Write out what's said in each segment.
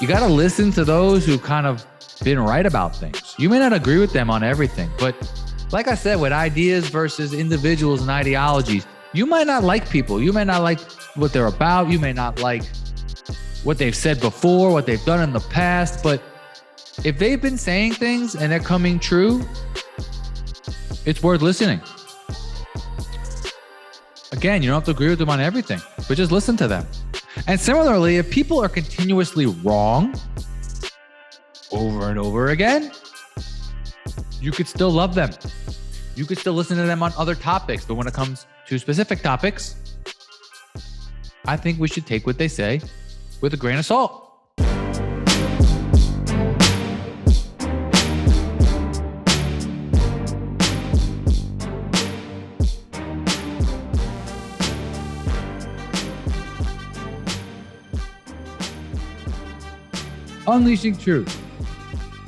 You got to listen to those who kind of been right about things. You may not agree with them on everything, but like I said, with ideas versus individuals and ideologies, you might not like people. You may not like what they're about. You may not like what they've said before, what they've done in the past. But if they've been saying things and they're coming true, it's worth listening. Again, you don't have to agree with them on everything, but just listen to them. And similarly, if people are continuously wrong over and over again, you could still love them. You could still listen to them on other topics. But when it comes to specific topics, I think we should take what they say with a grain of salt. Unleashing truth.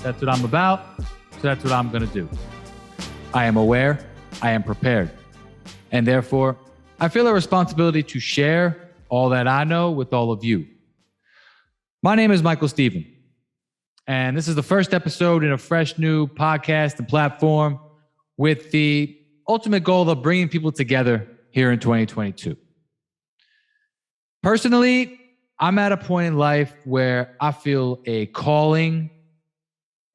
That's what I'm about. So that's what I'm going to do. I am aware. I am prepared. And therefore, I feel a responsibility to share all that I know with all of you. My name is Michael Stephen, and this is the first episode in a fresh new podcast and platform with the ultimate goal of bringing people together here in 2022. Personally, I'm at a point in life where I feel a calling,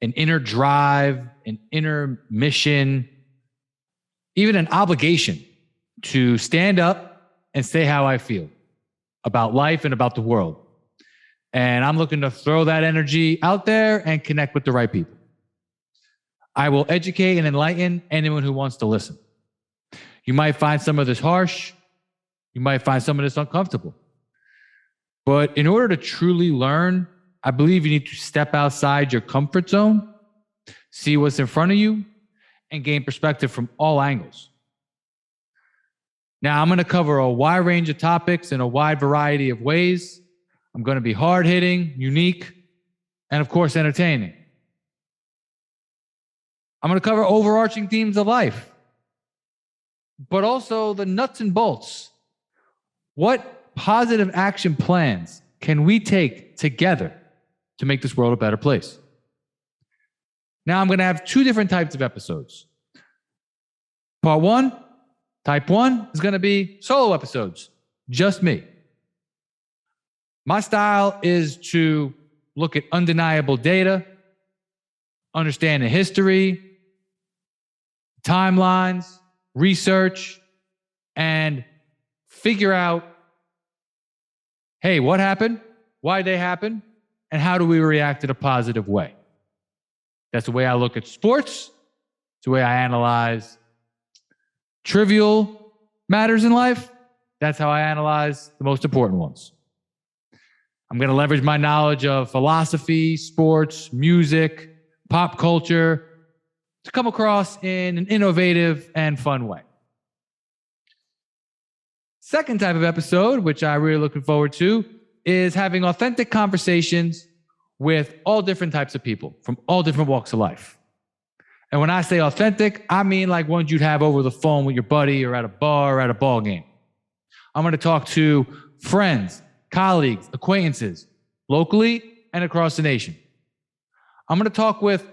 an inner drive, an inner mission, even an obligation to stand up and say how I feel about life and about the world. And I'm looking to throw that energy out there and connect with the right people. I will educate and enlighten anyone who wants to listen. You might find some of this harsh. You might find some of this uncomfortable. But in order to truly learn, I believe you need to step outside your comfort zone, see what's in front of you, and gain perspective from all angles. Now, I'm going to cover a wide range of topics in a wide variety of ways. I'm going to be hard-hitting, unique, and of course, entertaining. I'm going to cover overarching themes of life, but also the nuts and bolts. What positive action plans can we take together to make this world a better place? Now, I'm going to have two different types of episodes. Part one, type one, is going to be solo episodes, just me. My style is to look at undeniable data, understand the history, timelines, research, and figure out, hey, what happened? Why did they happen? And how do we react in a positive way? That's the way I look at sports. It's the way I analyze trivial matters in life. That's how I analyze the most important ones. I'm going to leverage my knowledge of philosophy, sports, music, pop culture to come across in an innovative and fun way. Second type of episode, which I'm really looking forward to, is having authentic conversations with all different types of people from all different walks of life. And when I say authentic, I mean like ones you'd have over the phone with your buddy or at a bar or at a ball game. I'm going to talk to friends, colleagues, acquaintances, locally and across the nation. I'm going to talk with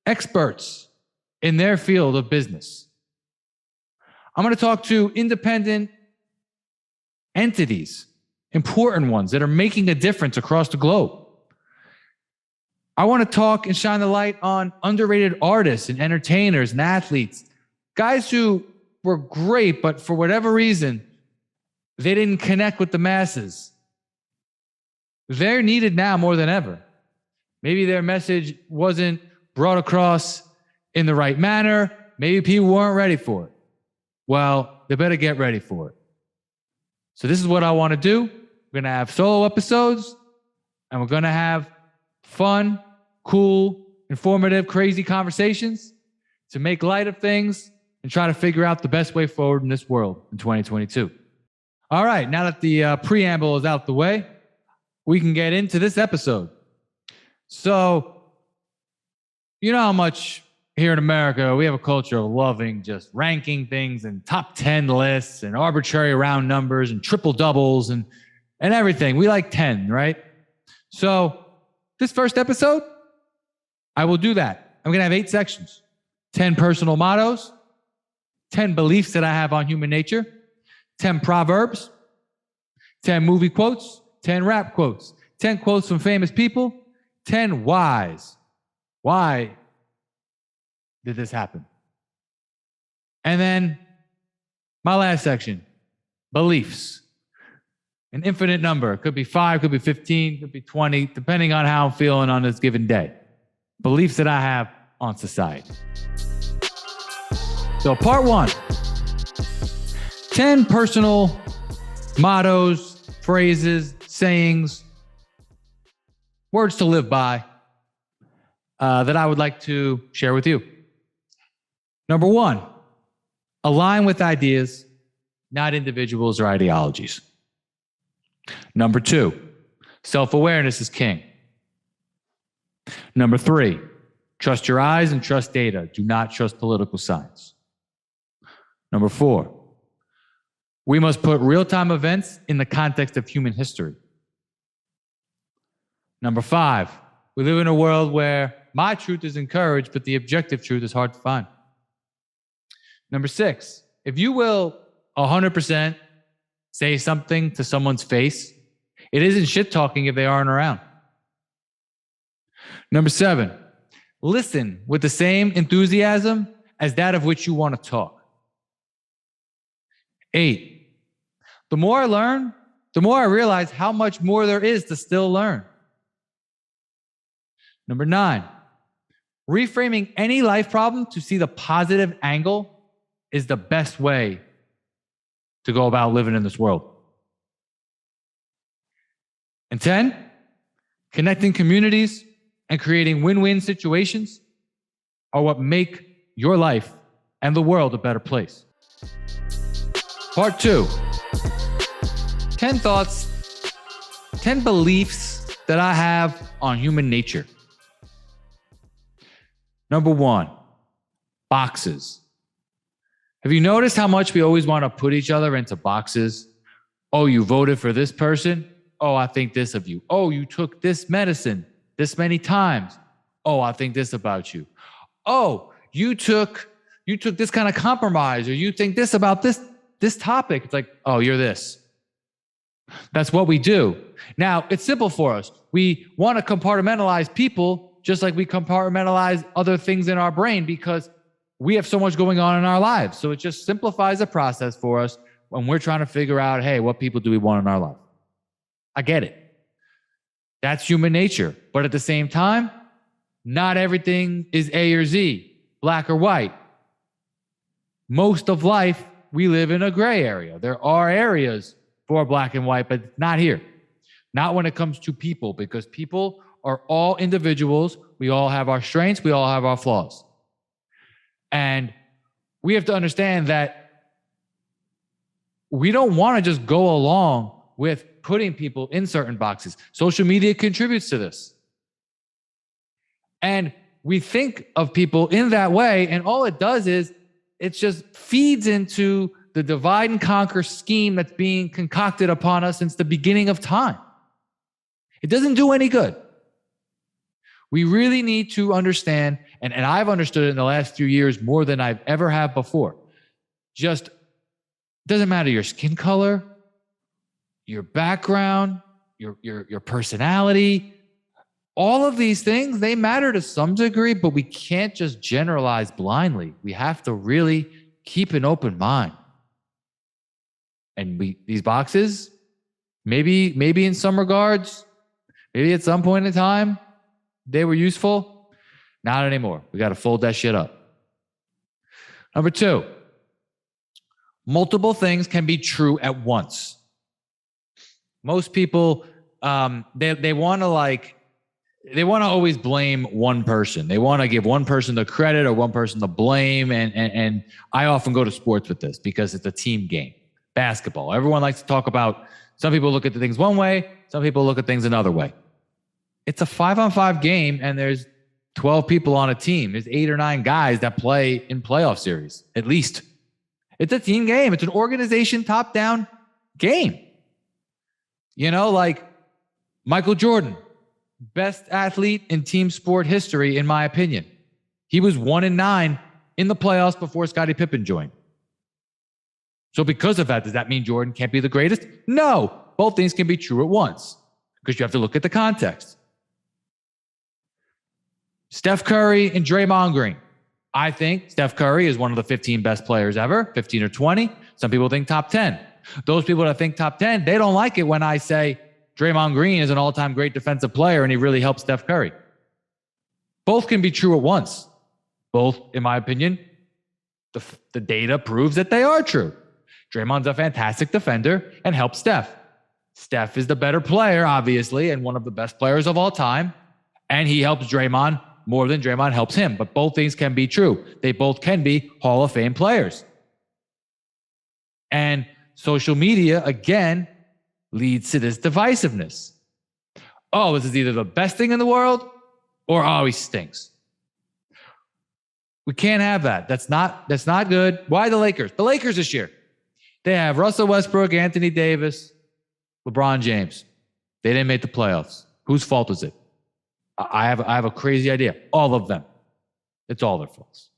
experts in their field of business. I'm going to talk to independent entities, important ones that are making a difference across the globe. I want to talk and shine the light on underrated artists and entertainers and athletes, guys who were great, but for whatever reason, they didn't connect with the masses. They're needed now more than ever. Maybe their message wasn't brought across in the right manner. Maybe people weren't ready for it. Well, they better get ready for it. So this is what I want to do. We're going to have solo episodes, and we're going to have fun, cool, informative, crazy conversations to make light of things and try to figure out the best way forward in this world in 2022. All right, now that the preamble is out the way, we can get into this episode. So, you know how much here in America, we have a culture of loving just ranking things and top 10 lists and arbitrary round numbers and triple doubles and everything. We like 10, right? So this first episode, I will do that. I'm going to have 8 sections, 10 personal mottos, 10 beliefs that I have on human nature, 10 proverbs, 10 movie quotes, 10 rap quotes, 10 quotes from famous people, 10 whys. Why did this happen? And then my last section, beliefs. An infinite number. It could be 5, could be 15, could be 20, depending on how I'm feeling on this given day. Beliefs that I have on society. So part 1, 10 personal mottos, phrases, sayings, words to live by that I would like to share with you. Number 1, align with ideas, not individuals or ideologies. Number 2, self-awareness is king. Number 3, trust your eyes and trust data. Do not trust political science. Number 4, we must put real-time events in the context of human history. Number 5, we live in a world where my truth is encouraged, but the objective truth is hard to find. Number 6, if you will 100% say something to someone's face, it isn't shit talking if they aren't around. Number 7, listen with the same enthusiasm as that of which you want to talk. 8, the more I learn, the more I realize how much more there is to still learn. Number 9, reframing any life problem to see the positive angle is the best way to go about living in this world. And 10, connecting communities and creating win-win situations are what make your life and the world a better place. Part 2, 10 thoughts, 10 beliefs that I have on human nature. Number 1, boxes. Have you noticed how much we always want to put each other into boxes? Oh, you voted for this person? Oh, I think this of you. Oh, you took this medicine this many times. Oh, I think this about you. Oh, you took this kind of compromise, or you think this about this topic. It's like, oh, you're this. That's what we do. Now, it's simple for us. We want to compartmentalize people just like we compartmentalize other things in our brain because we have so much going on in our lives. So it just simplifies the process for us when we're trying to figure out, hey, what people do we want in our life? I get it. That's human nature. But at the same time, not everything is A or Z, black or white. Most of life, we live in a gray area. There are areas for black and white, but not here. Not when it comes to people, because people are all individuals. We all have our strengths. We all have our flaws. And we have to understand that we don't want to just go along with putting people in certain boxes. Social media contributes to this. And we think of people in that way, and all it does is it just feeds into the divide and conquer scheme that's being concocted upon us since the beginning of time. It doesn't do any good. We really need to understand, and I've understood it in the last few years more than I've ever have before. Just doesn't matter your skin color, your background, your personality. All of these things, they matter to some degree, but we can't just generalize blindly. We have to really keep an open mind. And these boxes, maybe in some regards, maybe at some point in time, they were useful. Not anymore. We got to fold that shit up. Number 2, multiple things can be true at once. Most people, they want to always blame one person. They want to give one person the credit or one person the blame. And I often go to sports with this because it's a team game. Basketball. Everyone likes to talk about, some people look at the things one way, some people look at things another way. It's a 5-on-5 game, and there's 12 people on a team. There's 8 or 9 guys that play in playoff series, at least. It's a team game. It's an organization top-down game. You know, like Michael Jordan, best athlete in team sport history, in my opinion. He was 1-9 in the playoffs before Scottie Pippen joined. So because of that, does that mean Jordan can't be the greatest? No, both things can be true at once because you have to look at the context. Steph Curry and Draymond Green. I think Steph Curry is one of the 15 best players ever, 15 or 20. Some people think top 10. Those people that think top 10, they don't like it when I say Draymond Green is an all-time great defensive player and he really helped Steph Curry. Both can be true at once. Both, in my opinion, the data proves that they are true. Draymond's a fantastic defender and helps Steph. Steph is the better player, obviously, and one of the best players of all time. And he helps Draymond more than Draymond helps him. But both things can be true. They both can be Hall of Fame players. And social media, again, leads to this divisiveness. Oh, this is either the best thing in the world or oh, he stinks. We can't have that. That's not good. Why the Lakers? The Lakers this year. They have Russell Westbrook, Anthony Davis, LeBron James. They didn't make the playoffs. Whose fault is it? I have a crazy idea. All of them. It's all their faults.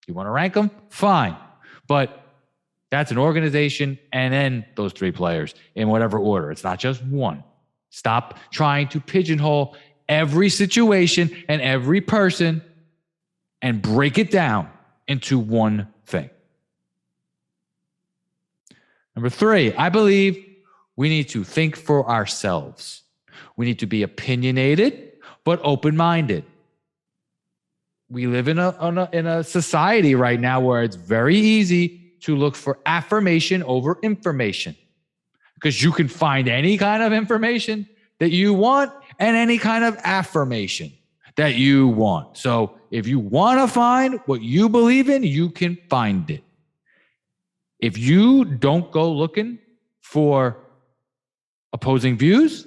You want to rank them? Fine. But that's an organization and then those three players in whatever order. It's not just one. Stop trying to pigeonhole every situation and every person and break it down into one thing. Number 3, I believe we need to think for ourselves. We need to be opinionated, but open-minded. We live in a society right now where it's very easy to look for affirmation over information because you can find any kind of information that you want and any kind of affirmation that you want. So if you want to find what you believe in, you can find it. If you don't go looking for opposing views,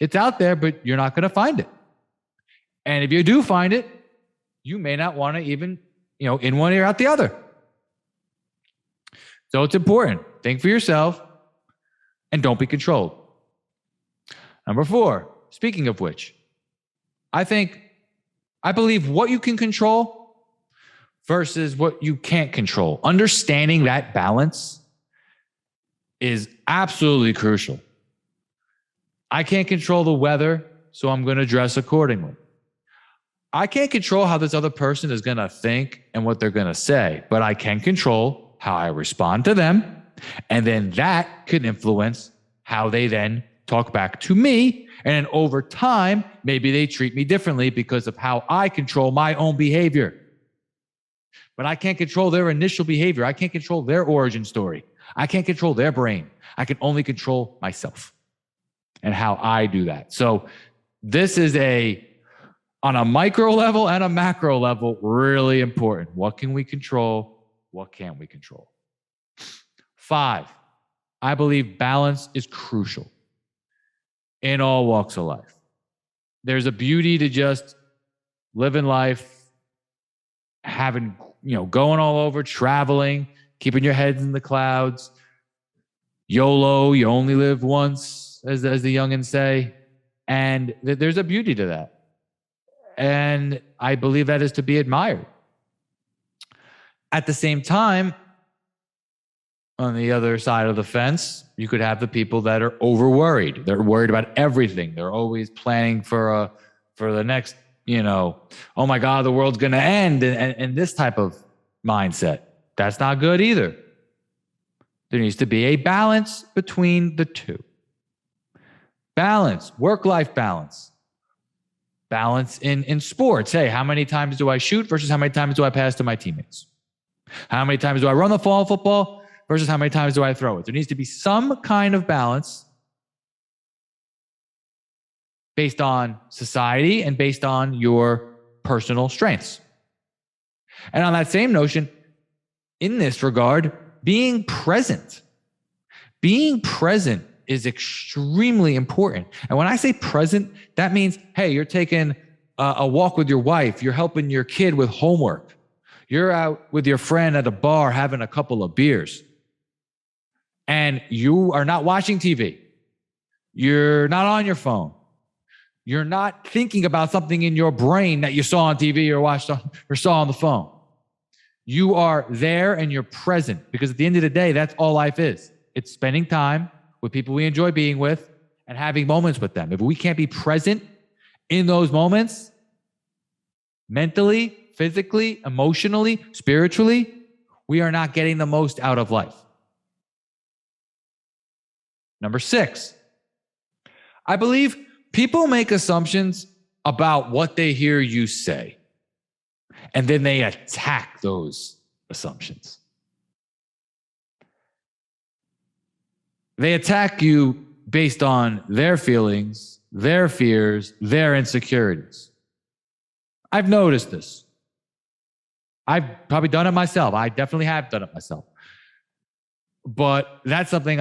it's out there, but you're not going to find it. And if you do find it, you may not want to even, in one ear out the other. So it's important. Think for yourself and don't be controlled. Number 4, speaking of which, I believe what you can control versus what you can't control. Understanding that balance is absolutely crucial. I can't control the weather, so I'm going to dress accordingly. I can't control how this other person is going to think and what they're going to say, but I can control how I respond to them, and then that can influence how they then talk back to me, and then over time, maybe they treat me differently because of how I control my own behavior. But I can't control their initial behavior. I can't control their origin story. I can't control their brain. I can only control myself and how I do that. So this is on a micro level and a macro level, really important. What can we control? What can't we control? 5, I believe balance is crucial in all walks of life. There's a beauty to just living life, having, going all over, traveling, keeping your heads in the clouds. YOLO, you only live once, as the youngins say. And there's a beauty to that. And I believe that is to be admired. At the same time, on the other side of the fence, you could have the people that are over-worried. They're worried about everything. They're always planning for the next, oh my God, the world's going to end, and this type of mindset. That's not good either. There needs to be a balance between the two. Balance, work-life balance. Balance in sports. Hey, how many times do I shoot versus how many times do I pass to my teammates? How many times do I run the football versus how many times do I throw it? There needs to be some kind of balance based on society and based on your personal strengths. And on that same notion, in this regard, being present is extremely important. And when I say present, that means, hey, you're taking a walk with your wife. You're helping your kid with homework. You're out with your friend at a bar having a couple of beers. And you are not watching TV. You're not on your phone. You're not thinking about something in your brain that you saw on TV or watched on or saw on the phone. You are there and you're present, because at the end of the day, that's all life is. It's spending time with people we enjoy being with and having moments with them. If we can't be present in those moments, mentally, physically, emotionally, spiritually, we are not getting the most out of life. Number 6, I believe people make assumptions about what they hear you say, and then they attack those assumptions. They attack you based on their feelings, their fears, their insecurities. I've noticed this. I've probably done it myself. I definitely have done it myself. But that's something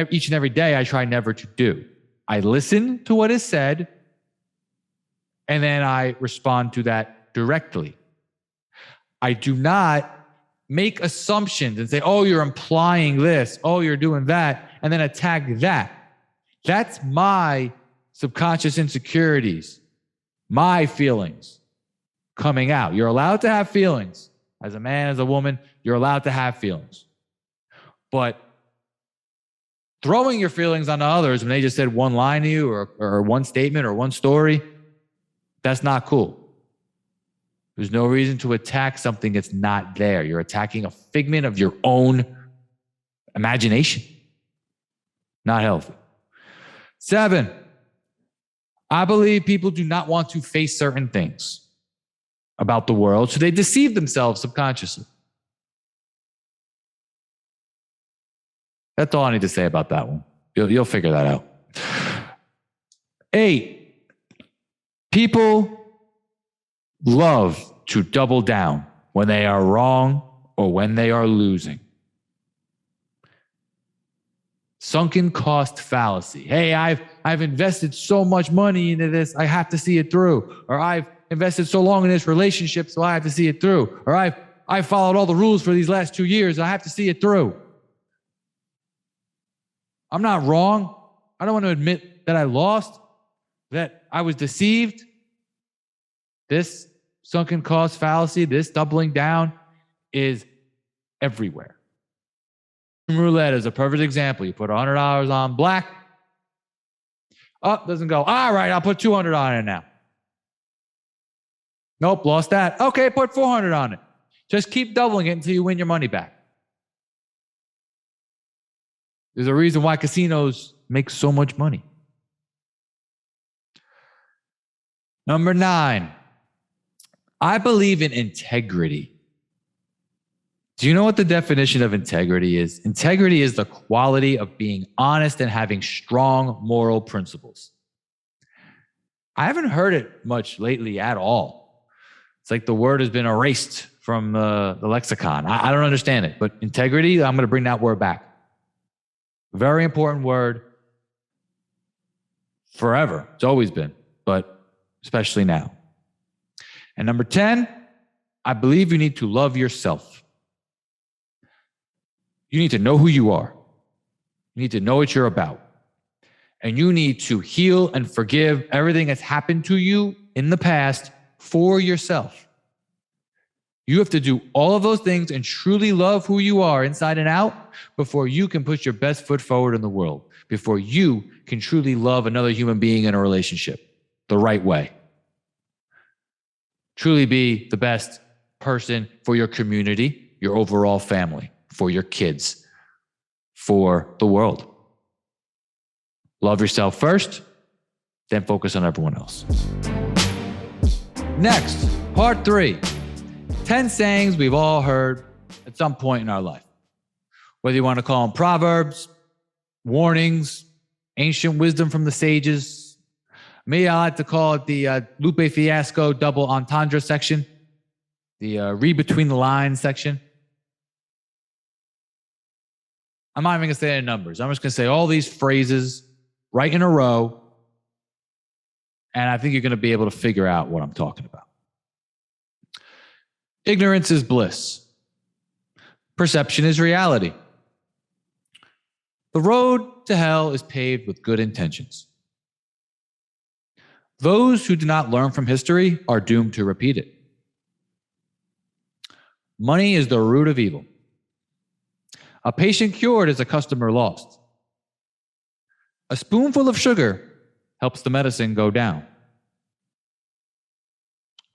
each and every day, I try never to do. I listen to what is said, and then I respond to that directly. I do not make assumptions and say, oh, you're implying this, oh, you're doing that, and then attack that. That's my subconscious insecurities, my feelings coming out. You're allowed to have feelings. As a man, as a woman, you're allowed to have feelings. But throwing your feelings onto others when they just said one line to you or one statement or one story, that's not cool. There's no reason to attack something that's not there. You're attacking a figment of your own imagination. Not healthy. 7, I believe people do not want to face certain things about the world, so they deceive themselves subconsciously. That's all I need to say about that one. You'll figure that out. 8, people love to double down when they are wrong or when they are losing. Sunken cost fallacy. Hey, I've invested so much money into this, I have to see it through. Or I've invested so long in this relationship, so I have to see it through. Or I've followed all the rules for these last 2 years, I have to see it through. I'm not wrong. I don't want to admit that I lost, that I was deceived. This sunken cost fallacy, this doubling down is everywhere. Roulette is a perfect example. You put $100 on black. Oh, doesn't go. All right, I'll put 200 on it now. Nope, lost that. Okay, put 400 on it. Just keep doubling it until you win your money back. There's a reason why casinos make so much money. Number 9, I believe in integrity. Do you know what the definition of integrity is? Integrity is the quality of being honest and having strong moral principles. I haven't heard it much lately at all. It's like the word has been erased from the lexicon. I don't understand it, but integrity, I'm going to bring that word back. Very important word forever. It's always been, but especially now. And number 10, I believe you need to love yourself. You need to know who you are. You need to know what you're about. And you need to heal and forgive everything that's happened to you in the past for yourself. You have to do all of those things and truly love who you are inside and out before you can put your best foot forward in the world, before you can truly love another human being in a relationship the right way. Truly be the best person for your community, your overall family, for your kids, for the world. Love yourself first, then focus on everyone else. Next, part 3. 10 sayings we've all heard at some point in our life. Whether you want to call them proverbs, warnings, ancient wisdom from the sages. Me, I like to call it the Lupe Fiasco double entendre section, the read between the lines section. I'm not even going to say any numbers. I'm just going to say all these phrases right in a row, and I think you're going to be able to figure out what I'm talking about. Ignorance is bliss. Perception is reality. The road to hell is paved with good intentions. Those who do not learn from history are doomed to repeat it. Money is the root of evil. A patient cured is a customer lost. A spoonful of sugar helps the medicine go down.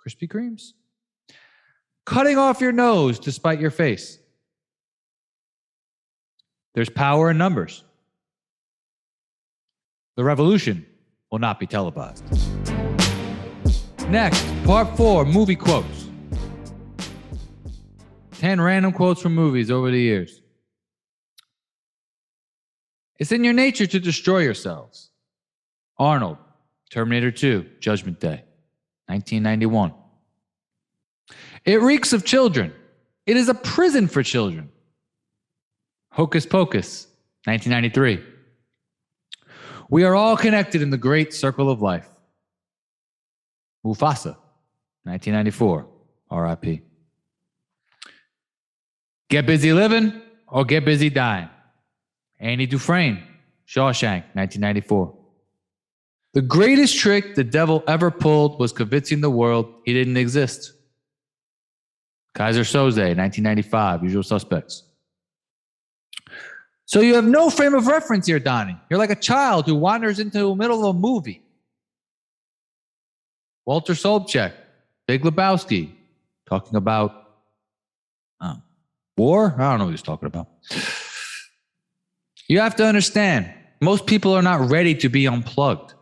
Krispy Kremes. Cutting off your nose to spite your face. There's power in numbers. The revolution will not be televised. Next, part 4, movie quotes. 10 random quotes from movies over the years. It's in your nature to destroy yourselves. Arnold, Terminator 2, Judgment Day, 1991. It reeks of children. It is a prison for children. Hocus Pocus, 1993. We are all connected in the great circle of life. Mufasa, 1994, R.I.P. Get busy living or get busy dying. Annie Dufresne, Shawshank, 1994. The greatest trick the devil ever pulled was convincing the world he didn't exist. Kaiser Soze, 1995, Usual Suspects. So you have no frame of reference here, Donnie. You're like a child who wanders into the middle of a movie. Walter Sobchak, Big Lebowski, talking about war? I don't know what he's talking about. You have to understand, most people are not ready to be unplugged.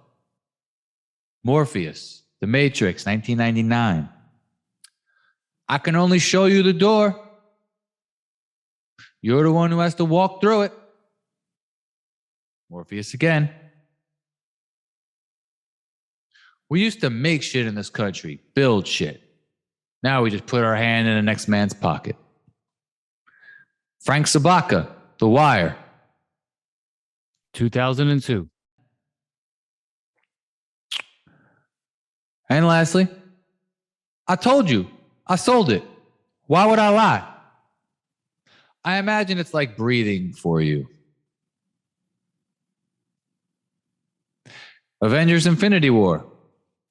Morpheus, The Matrix, 1999. I can only show you the door. You're the one who has to walk through it. Morpheus again. We used to make shit in this country, build shit. Now we just put our hand in the next man's pocket. Frank Sabaka, The Wire, 2002. And lastly, I told you, I sold it. Why would I lie? I imagine it's like breathing for you. Avengers Infinity War,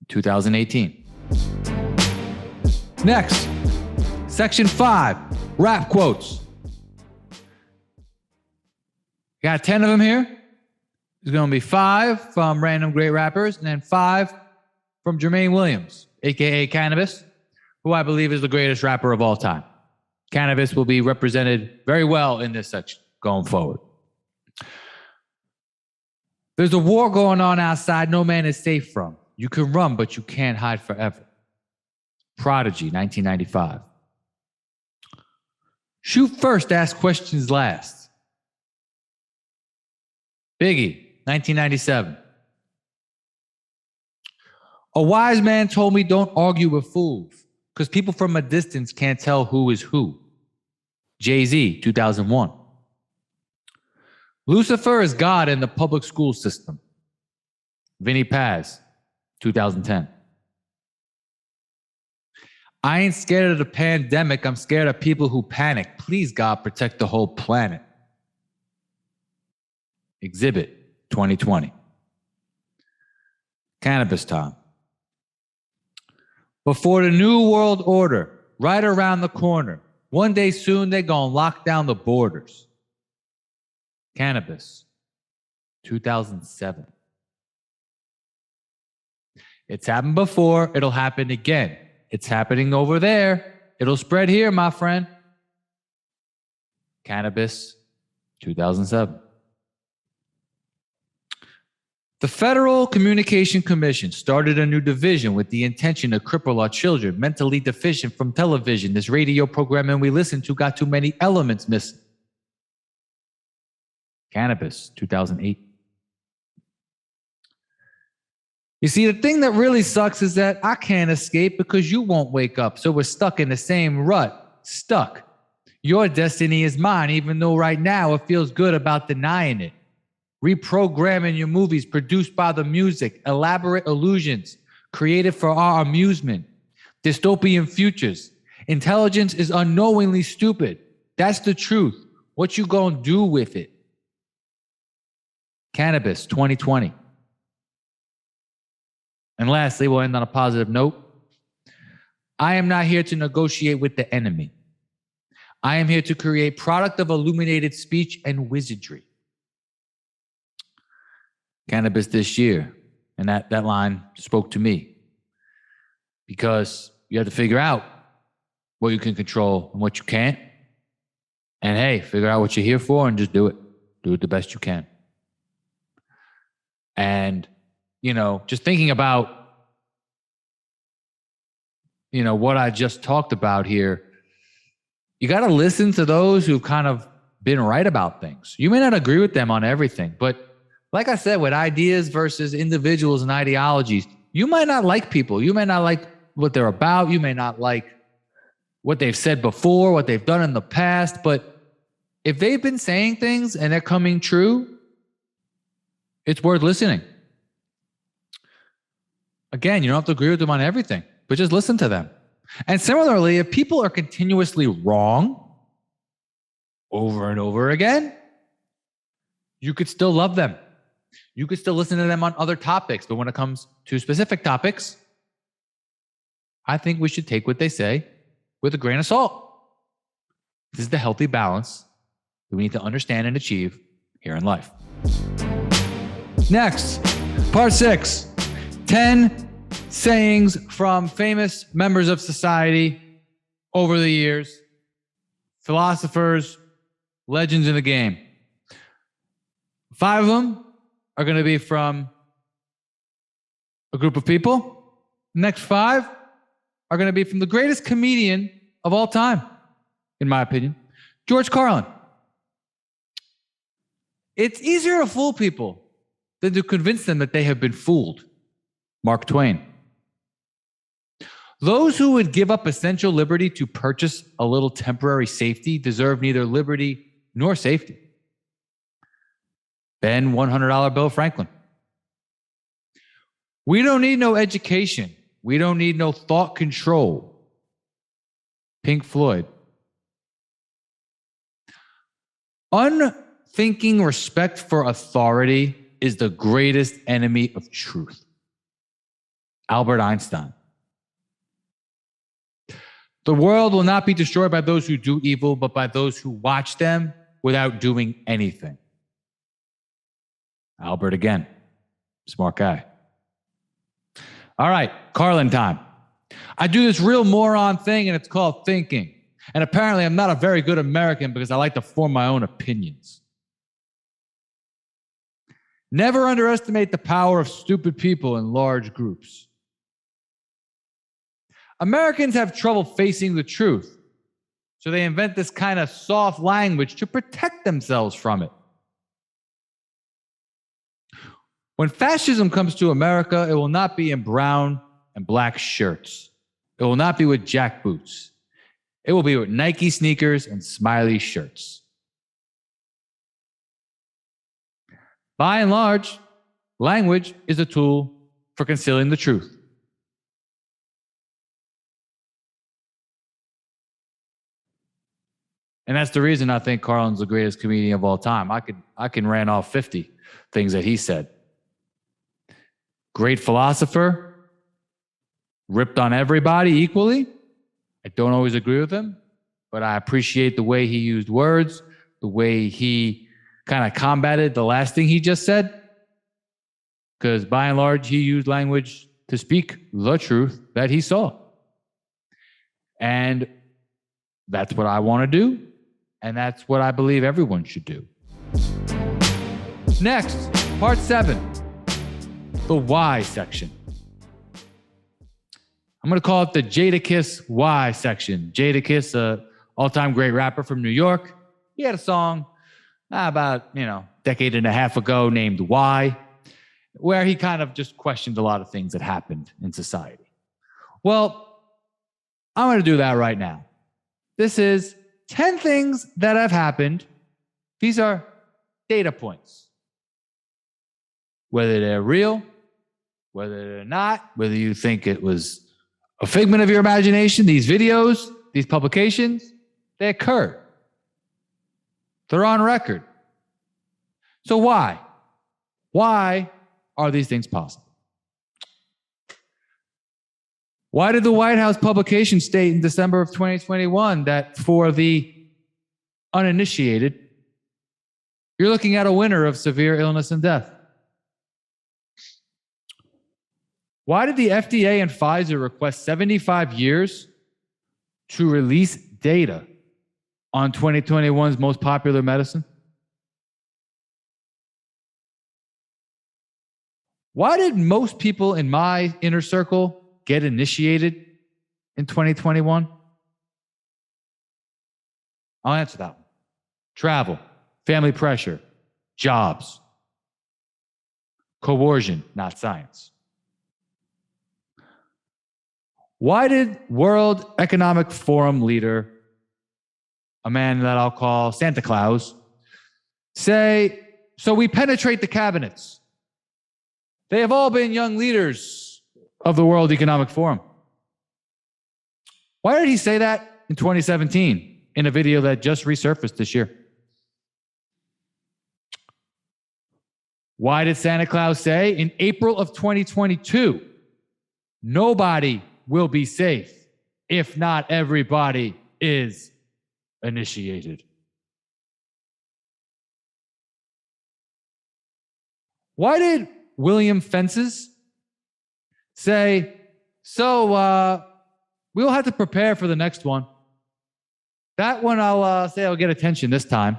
2018. Next, Section 5, rap quotes. Got 10 of them here. There's going to be 5 from random great rappers and then 5 from Jermaine Williams, a.k.a. Cannabis, who I believe is the greatest rapper of all time. Cannabis will be represented very well in this section going forward. There's a war going on outside no man is safe from. You can run, but you can't hide forever. Prodigy, 1995. Shoot first, ask questions last. Biggie, 1997. A wise man told me don't argue with fools because people from a distance can't tell who is who. Jay-Z, 2001. Lucifer is God in the public school system. Vinnie Paz, 2010. I ain't scared of the pandemic. I'm scared of people who panic. Please, God, protect the whole planet. Exhibit, 2020. Cannabis time. Before the new world order, right around the corner, one day soon they're going to lock down the borders. Cannabis, 2007. It's happened before. It'll happen again. It's happening over there. It'll spread here, my friend. Cannabis, 2007. The Federal Communication Commission started a new division with the intention to cripple our children mentally deficient from television. This radio programming we listen to got too many elements missing. Cannabis, 2008. You see, the thing that really sucks is that I can't escape because you won't wake up. So we're stuck in the same rut. Stuck. Your destiny is mine, even though right now it feels good about denying it. Reprogramming your movies produced by the music, elaborate illusions created for our amusement, dystopian futures. Intelligence is unknowingly stupid. That's the truth. What you gonna do with it? Cannabis, 2020. And lastly, we'll end on a positive note. I am not here to negotiate with the enemy. I am here to create product of illuminated speech and wizardry. Cannabis this year. And that line spoke to me. Because you have to figure out what you can control and what you can't. And hey, figure out what you're here for and just do it. Do it the best you can. And, just thinking about, what I just talked about here, you got to listen to those who've kind of been right about things. You may not agree with them on everything, but like I said, with ideas versus individuals and ideologies, you might not like people. You may not like what they're about. You may not like what they've said before, what they've done in the past. But if they've been saying things and they're coming true, it's worth listening. Again, you don't have to agree with them on everything, but just listen to them. And similarly, if people are continuously wrong over and over again, you could still love them. You could still listen to them on other topics. But when it comes to specific topics, I think we should take what they say with a grain of salt. This is the healthy balance that we need to understand and achieve here in life. Next, part 6, 10 sayings from famous members of society over the years, philosophers, legends in the game. 5 of them are going to be from a group of people. The next 5 are going to be from the greatest comedian of all time, in my opinion, George Carlin. It's easier to fool people than to convince them that they have been fooled. Mark Twain. Those who would give up essential liberty to purchase a little temporary safety deserve neither liberty nor safety. Ben $100 bill Franklin. We don't need no education. We don't need no thought control. Pink Floyd. Unthinking respect for authority is the greatest enemy of truth. Albert Einstein. The world will not be destroyed by those who do evil, but by those who watch them without doing anything. Albert again. Smart guy. All right, Carlin time. I do this real moron thing, and it's called thinking. And apparently I'm not a very good American because I like to form my own opinions. Never underestimate the power of stupid people in large groups. Americans have trouble facing the truth, so they invent this kind of soft language to protect themselves from it. When fascism comes to America, it will not be in brown and black shirts. It will not be with jack boots. It will be with Nike sneakers and smiley shirts. By and large, language is a tool for concealing the truth. And that's the reason I think Carlin's the greatest comedian of all time. I can ran off 50 things that he said. Great philosopher, ripped on everybody equally. I don't always agree with him, but I appreciate the way he used words, the way he kind of combated the last thing he just said. Because by and large, he used language to speak the truth that he saw. And that's what I want to do. And that's what I believe everyone should do. Next, part 7, the why section. I'm going to call it the Jadakiss why section. Jadakiss, an all-time great rapper from New York. He had a song about, decade and a half ago named Why, where he kind of just questioned a lot of things that happened in society. Well, I'm going to do that right now. This is 10 things that have happened. These are data points. Whether they're real, whether they're not, whether you think it was a figment of your imagination, these videos, these publications, they occurred. They're on record. So why? Why are these things possible? Why did the White House publication state in December of 2021 that for the uninitiated, you're looking at a winter of severe illness and death? Why did the FDA and Pfizer request 75 years to release data on 2021's most popular medicine? Why did most people in my inner circle get initiated in 2021? I'll answer that one. Travel, family pressure, jobs, coercion, not science. Why did World Economic Forum leader, a man that I'll call Santa Claus, say, so we penetrate the cabinets? They have all been young leaders of the World Economic Forum. Why did he say that in 2017 in a video that just resurfaced this year? Why did Santa Claus say in April of 2022, nobody will be safe if not everybody is initiated? Why did William Fences say, so we'll have to prepare for the next one? That one I'll say I'll get attention this time,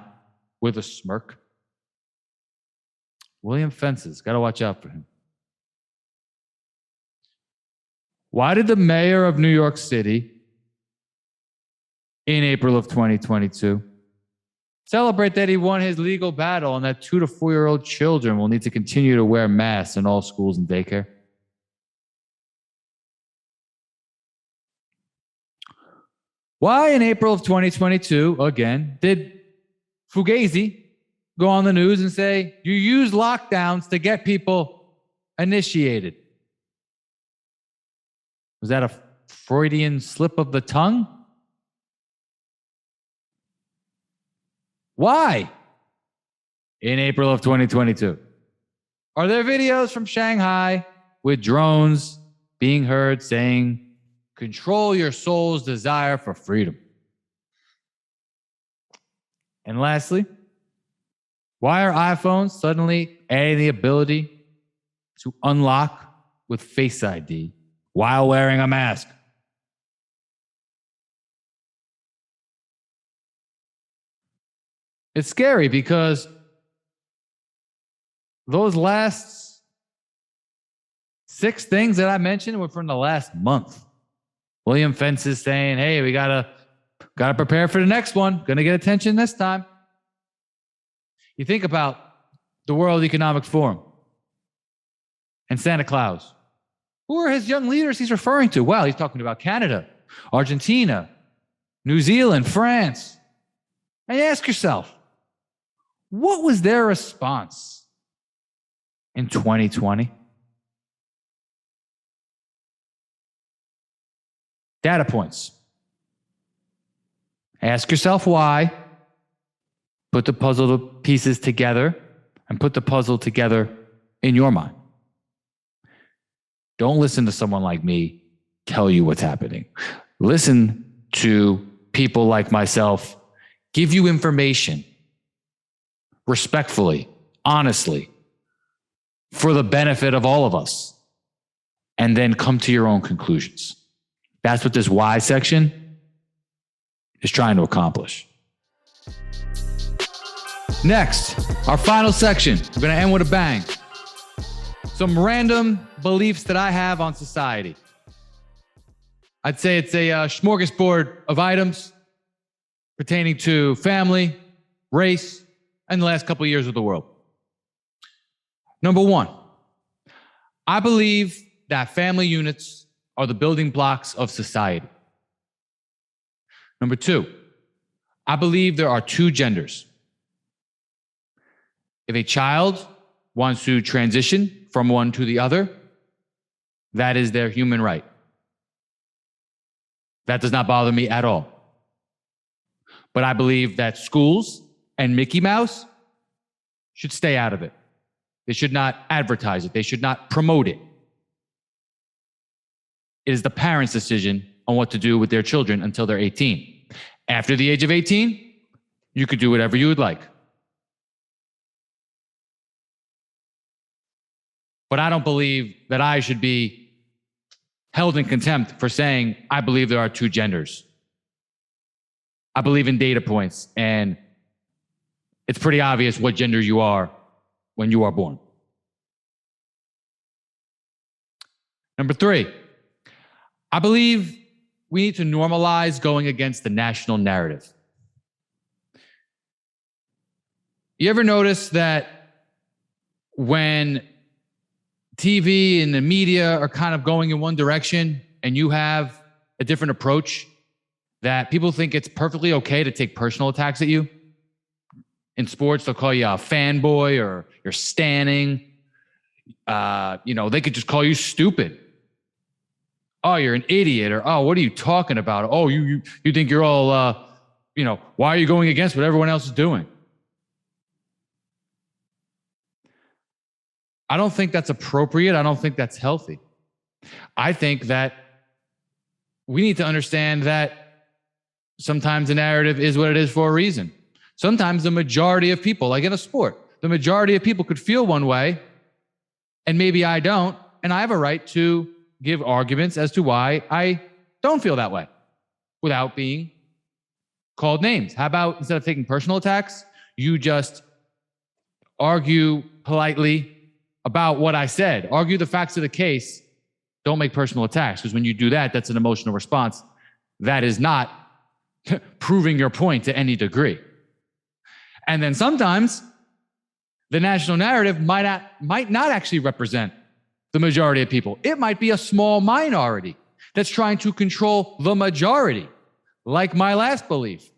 with a smirk. William Fences, got to watch out for him. Why did the mayor of New York City in April of 2022 celebrate that he won his legal battle and that 2 to 4-year-old children will need to continue to wear masks in all schools and daycare? Why in April of 2022, again, did Fugazi go on the news and say, you use lockdowns to get people initiated? Was that a Freudian slip of the tongue? Why in April of 2022? Are there videos from Shanghai with drones being heard saying, control your soul's desire for freedom? And lastly, why are iPhones suddenly adding the ability to unlock with Face ID while wearing a mask? It's scary because those last 6 things that I mentioned were from the last month. William Fences saying, hey, we gotta prepare for the next one. Gonna get attention this time. You think about the World Economic Forum and Santa Claus. Who are his young leaders he's referring to? Well, he's talking about Canada, Argentina, New Zealand, France. And you ask yourself, what was their response in 2020? Data points. Ask yourself why. Put the puzzle pieces together and put the puzzle together in your mind. Don't listen to someone like me tell you what's happening. Listen to people like myself give you information respectfully, honestly, for the benefit of all of us, and then come to your own conclusions. That's what this why section is trying to accomplish. Next, our final section. We're going to end with a bang. Some random beliefs that I have on society. I'd say it's a smorgasbord of items pertaining to family, race, and the last couple of years of the world. Number 1, I believe that family units are the building blocks of society. Number 2, I believe there are 2 genders. If a child wants to transition from one to the other, that is their human right. That does not bother me at all. But I believe that schools and Mickey Mouse should stay out of it. They should not advertise it. They should not promote it. It is the parents' decision on what to do with their children until they're 18. After the age of 18, you could do whatever you would like. But I don't believe that I should be held in contempt for saying I believe there are two genders. I believe in data points, and it's pretty obvious what gender you are when you are born. Number 3, I believe we need to normalize going against the national narrative. You ever notice that when TV and the media are kind of going in one direction and you have a different approach, that people think it's perfectly okay to take personal attacks at you? In sports, they'll call you a fanboy or you're standing. They could just call you stupid. Oh, you're an idiot. Or, oh, what are you talking about? Oh, you think you're all, why are you going against what everyone else is doing? I don't think that's appropriate. I don't think that's healthy. I think that we need to understand that sometimes the narrative is what it is for a reason. Sometimes the majority of people, like in a sport, the majority of people could feel one way, and maybe I don't, and I have a right to give arguments as to why I don't feel that way without being called names. How about instead of taking personal attacks, you just argue politely about what I said, argue the facts of the case, don't make personal attacks, because when you do that, that's an emotional response. That is not proving your point to any degree. And then sometimes the national narrative might not actually represent the majority of people. It might be a small minority that's trying to control the majority, like my last belief.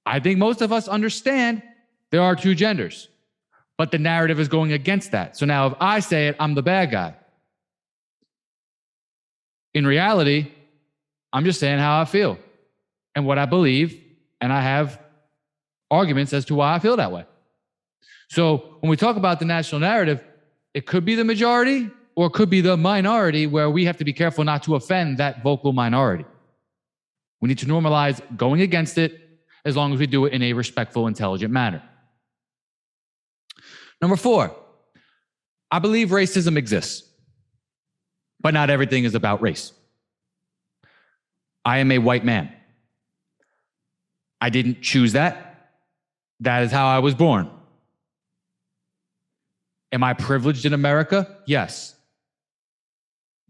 I think most of us understand there are two genders, but the narrative is going against that. So now if I say it, I'm the bad guy. In reality, I'm just saying how I feel and what I believe, and I have arguments as to why I feel that way. So when we talk about the national narrative, it could be the majority or it could be the minority, where we have to be careful not to offend that vocal minority. We need to normalize going against it as long as we do it in a respectful, intelligent manner. Number 4, I believe racism exists, but not everything is about race. I am a white man. I didn't choose that. That is how I was born. Am I privileged in America? Yes.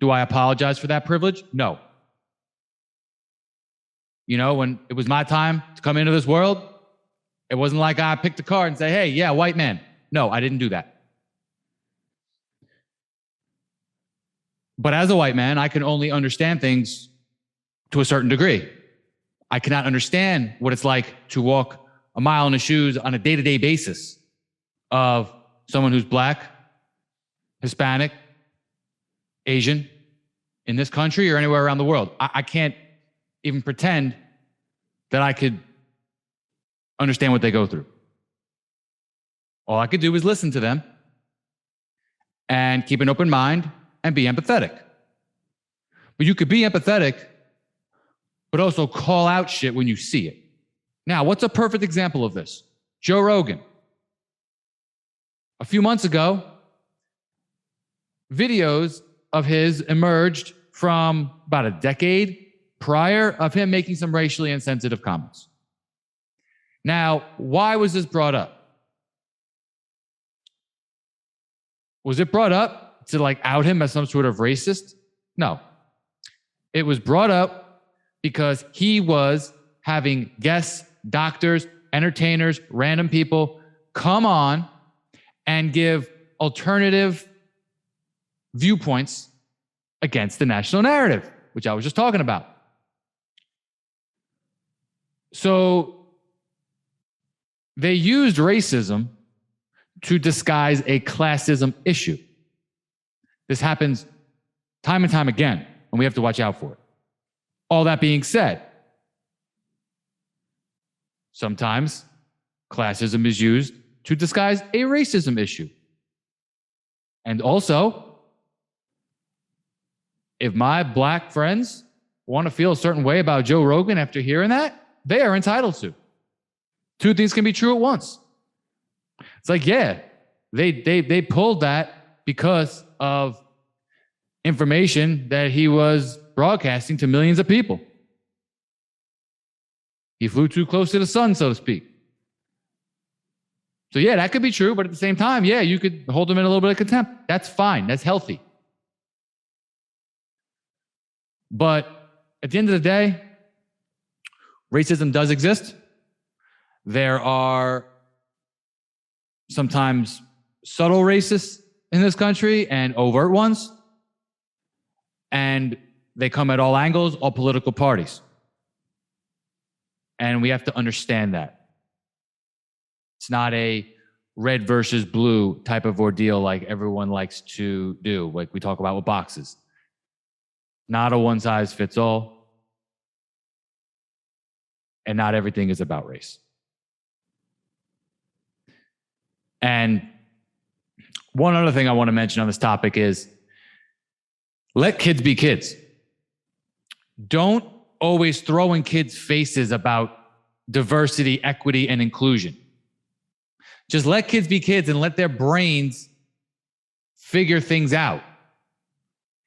Do I apologize for that privilege? No. When it was my time to come into this world, it wasn't like I picked a card and say, hey, yeah, white man. No, I didn't do that. But as a white man, I can only understand things to a certain degree. I cannot understand what it's like to walk a mile in the shoes on a day-to-day basis of someone who's Black, Hispanic, Asian, in this country or anywhere around the world. I can't even pretend that I could understand what they go through. All I could do is listen to them and keep an open mind and be empathetic. But you could be empathetic, but also call out shit when you see it. Now, what's a perfect example of this? Joe Rogan. A few months ago, videos of his emerged from about a decade prior of him making some racially insensitive comments. Now, why was this brought up? Was it brought up to out him as some sort of racist? No. It was brought up because he was having guests, doctors, entertainers, random people come on and give alternative viewpoints against the national narrative, which I was just talking about. So they used racism to disguise a classism issue. This happens time and time again, and we have to watch out for it. All that being said, sometimes classism is used to disguise a racism issue. And also, if my black friends want to feel a certain way about Joe Rogan after hearing that, they are entitled to. Two things can be true at once. It's like, yeah, they pulled that because of information that he was broadcasting to millions of people. He flew too close to the sun, so to speak. So yeah, that could be true, but at the same time, yeah, you could hold him in a little bit of contempt. That's fine. That's healthy. But at the end of the day, racism does exist. There are sometimes subtle racists in this country and overt ones. And they come at all angles, all political parties. And we have to understand that. It's not a red versus blue type of ordeal like everyone likes to do, like we talk about with boxes. Not a one size fits all. And not everything is about race. And one other thing I want to mention on this topic is let kids be kids. Don't always throw in kids' faces about diversity, equity, and inclusion. Just let kids be kids and let their brains figure things out.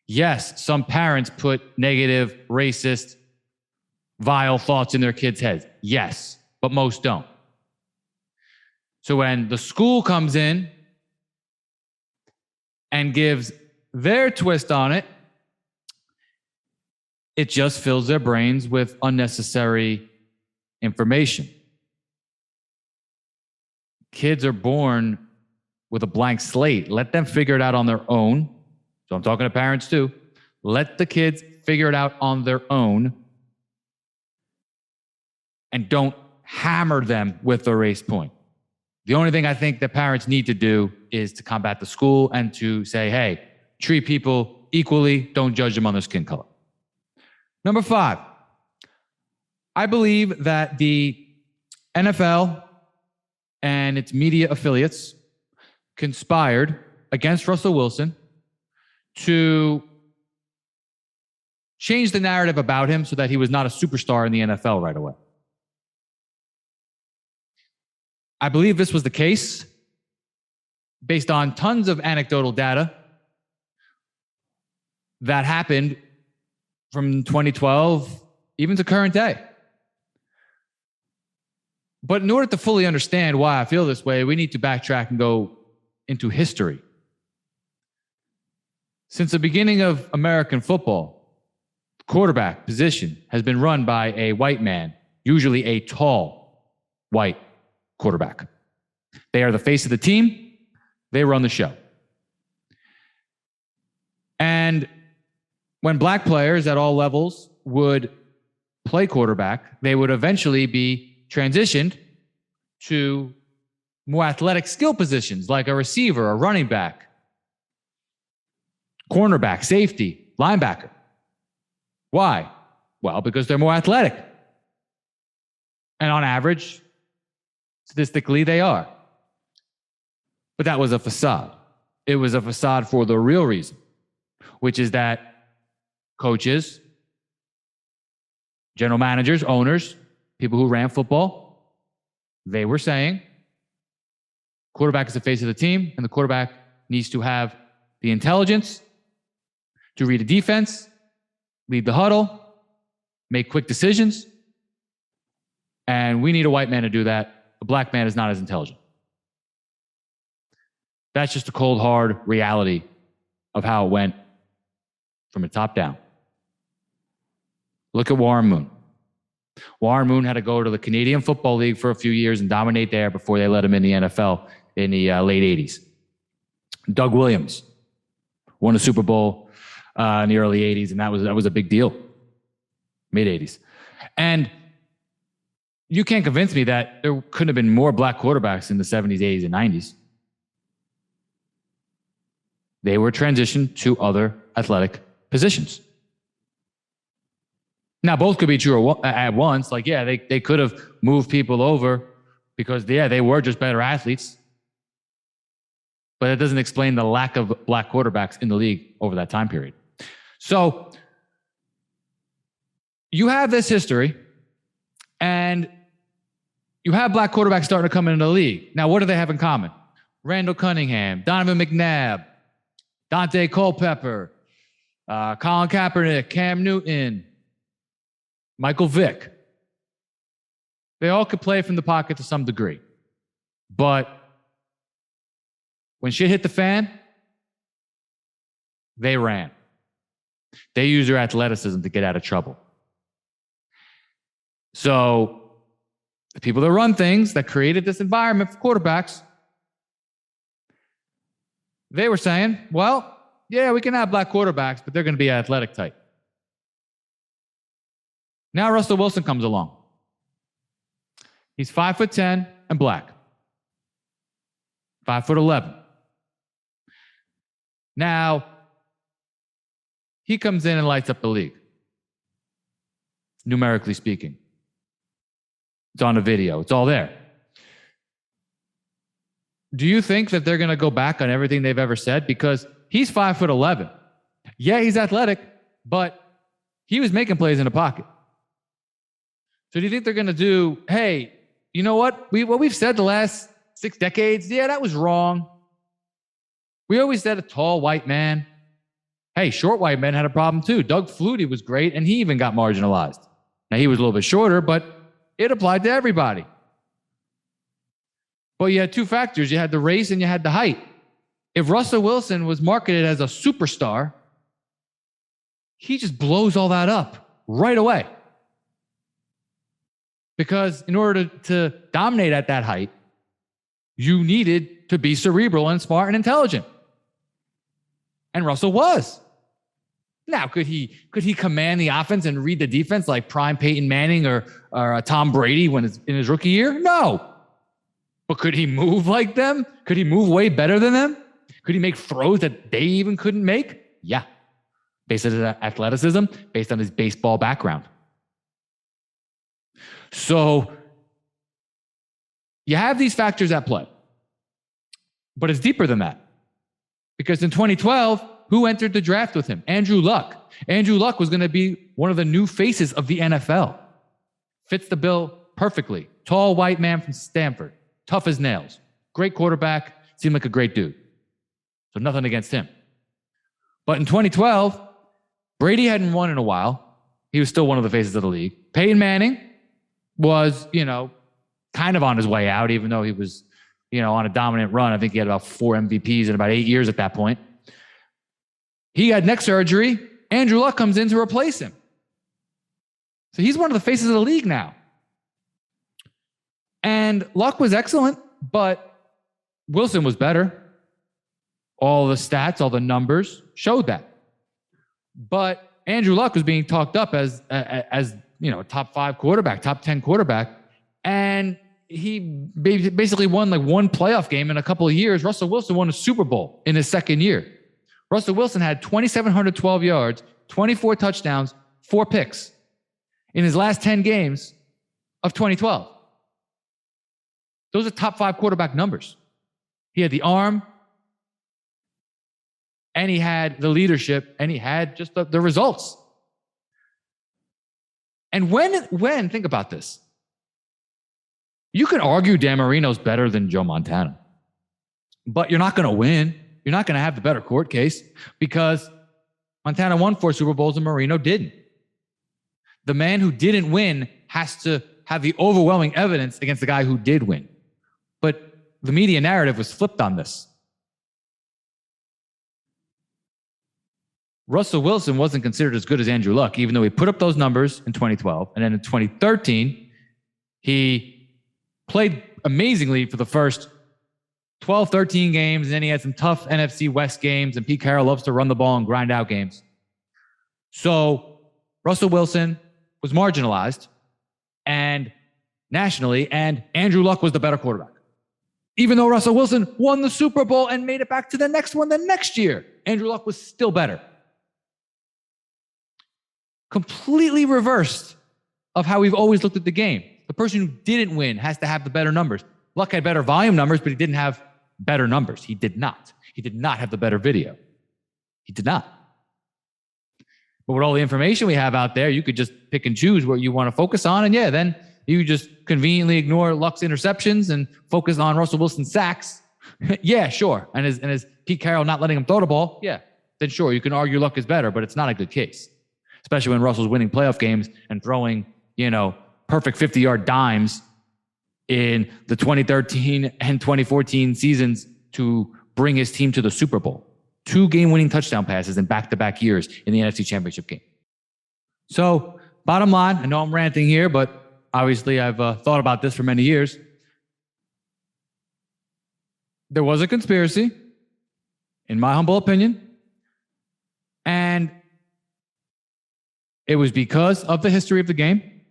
Yes, some parents put negative, racist, vile thoughts in their kids' heads. Yes, but most don't. So when the school comes in and gives their twist on it, it just fills their brains with unnecessary information. Kids are born with a blank slate. Let them figure it out on their own. So I'm talking to parents too. Let the kids figure it out on their own. And don't hammer them with the race point. The only thing I think that parents need to do is to combat the school and to say, hey, treat people equally. Don't judge them on their skin color. Number 5, I believe that the NFL and its media affiliates conspired against Russell Wilson to change the narrative about him so that he was not a superstar in the NFL right away. I believe this was the case based on tons of anecdotal data that happened from 2012 even to current day. But in order to fully understand why I feel this way, we need to backtrack and go into history. Since the beginning of American football, the quarterback position has been run by a white man, usually a tall white quarterback. They are the face of the team. They run the show. And when black players at all levels would play quarterback, they would eventually be transitioned to more athletic skill positions like a receiver, a running back, cornerback, safety, linebacker. Why? Well, because they're more athletic. And on average, statistically, they are. But that was a facade. It was a facade for the real reason, which is that coaches, general managers, owners, people who ran football, they were saying, quarterback is the face of the team, and the quarterback needs to have the intelligence to read a defense, lead the huddle, make quick decisions. And we need a white man to do that. A black man is not as intelligent. That's just a cold, hard reality of how it went from the top down. Look at Warren Moon. Warren Moon had to go to the Canadian Football League for a few years and dominate there before they let him in the NFL in the late 80s. Doug Williams won a Super Bowl in the early 80s, and that was a big deal. Mid-80s. And you can't convince me that there couldn't have been more black quarterbacks in the 70s, 80s, and 90s. They were transitioned to other athletic positions. Now, both could be true at once. Like, yeah, they could have moved people over because, yeah, they were just better athletes. But it doesn't explain the lack of black quarterbacks in the league over that time period. So you have this history, and you have black quarterbacks starting to come into the league. Now, what do they have in common? Randall Cunningham, Donovan McNabb, Dante Culpepper, Colin Kaepernick, Cam Newton, Michael Vick. They all could play from the pocket to some degree. But when shit hit the fan, they ran. They used their athleticism to get out of trouble. So the people that run things, that created this environment for quarterbacks, they were saying, well, yeah, we can have black quarterbacks, but they're going to be athletic type. Now Russell Wilson comes along. He's 5'10" and black. 5'11". Now, he comes in and lights up the league, numerically speaking. It's on the video. It's all there. Do you think that they're going to go back on everything they've ever said? Because he's 5'11". Yeah, he's athletic, but he was making plays in the pocket. So do you think they're going to do, hey, you know what? What we've said the last 6 decades, yeah, that was wrong. We always said a tall white man. Hey, short white men had a problem too. Doug Flutie was great, and he even got marginalized. Now, he was a little bit shorter, but it applied to everybody. But you had two factors. You had the race and you had the height. If Russell Wilson was marketed as a superstar, he just blows all that up right away. Because in order to dominate at that height, you needed to be cerebral and smart and intelligent. And Russell was. Now, could he command the offense and read the defense like prime Peyton Manning or Tom Brady in his rookie year? No. But could he move like them? Could he move way better than them? Could he make throws that they even couldn't make? Yeah. Based on his athleticism, based on his baseball background. So you have these factors at play. But it's deeper than that. Because in 2012, who entered the draft with him? Andrew Luck. Andrew Luck was going to be one of the new faces of the NFL. Fits the bill perfectly. Tall white man from Stanford. Tough as nails. Great quarterback. Seemed like a great dude. So nothing against him. But in 2012, Brady hadn't won in a while. He was still one of the faces of the league. Peyton Manning was, kind of on his way out, even though he was, on a dominant run. I think he had about 4 MVPs in about 8 years at that point. He had neck surgery. Andrew Luck comes in to replace him. So he's one of the faces of the league now. And Luck was excellent, but Wilson was better. All the stats, all the numbers showed that. But Andrew Luck was being talked up as a top 5 quarterback, top 10 quarterback. And he basically won like one playoff game in a couple of years. Russell Wilson won a Super Bowl in his second year. Russell Wilson had 2,712 yards, 24 touchdowns, 4 picks in his last 10 games of 2012. Those are top 5 quarterback numbers. He had the arm, and he had the leadership, and he had just the results. And when, think about this. You can argue Dan Marino's better than Joe Montana, but you're not going to win. You're not going to have the better court case because Montana won 4 Super Bowls and Marino didn't. The man who didn't win has to have the overwhelming evidence against the guy who did win. But the media narrative was flipped on this. Russell Wilson wasn't considered as good as Andrew Luck, even though he put up those numbers in 2012. And then in 2013, he played amazingly for the first 12, 13 games. And then he had some tough NFC West games. And Pete Carroll loves to run the ball and grind out games. So Russell Wilson was marginalized and nationally, and Andrew Luck was the better quarterback. Even though Russell Wilson won the Super Bowl and made it back to the next one the next year, Andrew Luck was still better. Completely reversed of how we've always looked at the game. The person who didn't win has to have the better numbers. Luck had better volume numbers, but he didn't have better numbers. He did not. He did not have the better video. He did not. But with all the information we have out there, you could just pick and choose what you want to focus on. And yeah, then you just conveniently ignore Luck's interceptions and focus on Russell Wilson's sacks. Yeah, sure. And as Pete Carroll not letting him throw the ball, yeah, then sure, you can argue Luck is better, but it's not a good case. Especially when Russell's winning playoff games and throwing, perfect 50-yard dimes in the 2013 and 2014 seasons to bring his team to the Super Bowl. 2 game-winning touchdown passes in back-to-back years in the NFC Championship game. So, bottom line, I know I'm ranting here, but obviously I've thought about this for many years. There was a conspiracy, in my humble opinion, and it was because of the history of the game.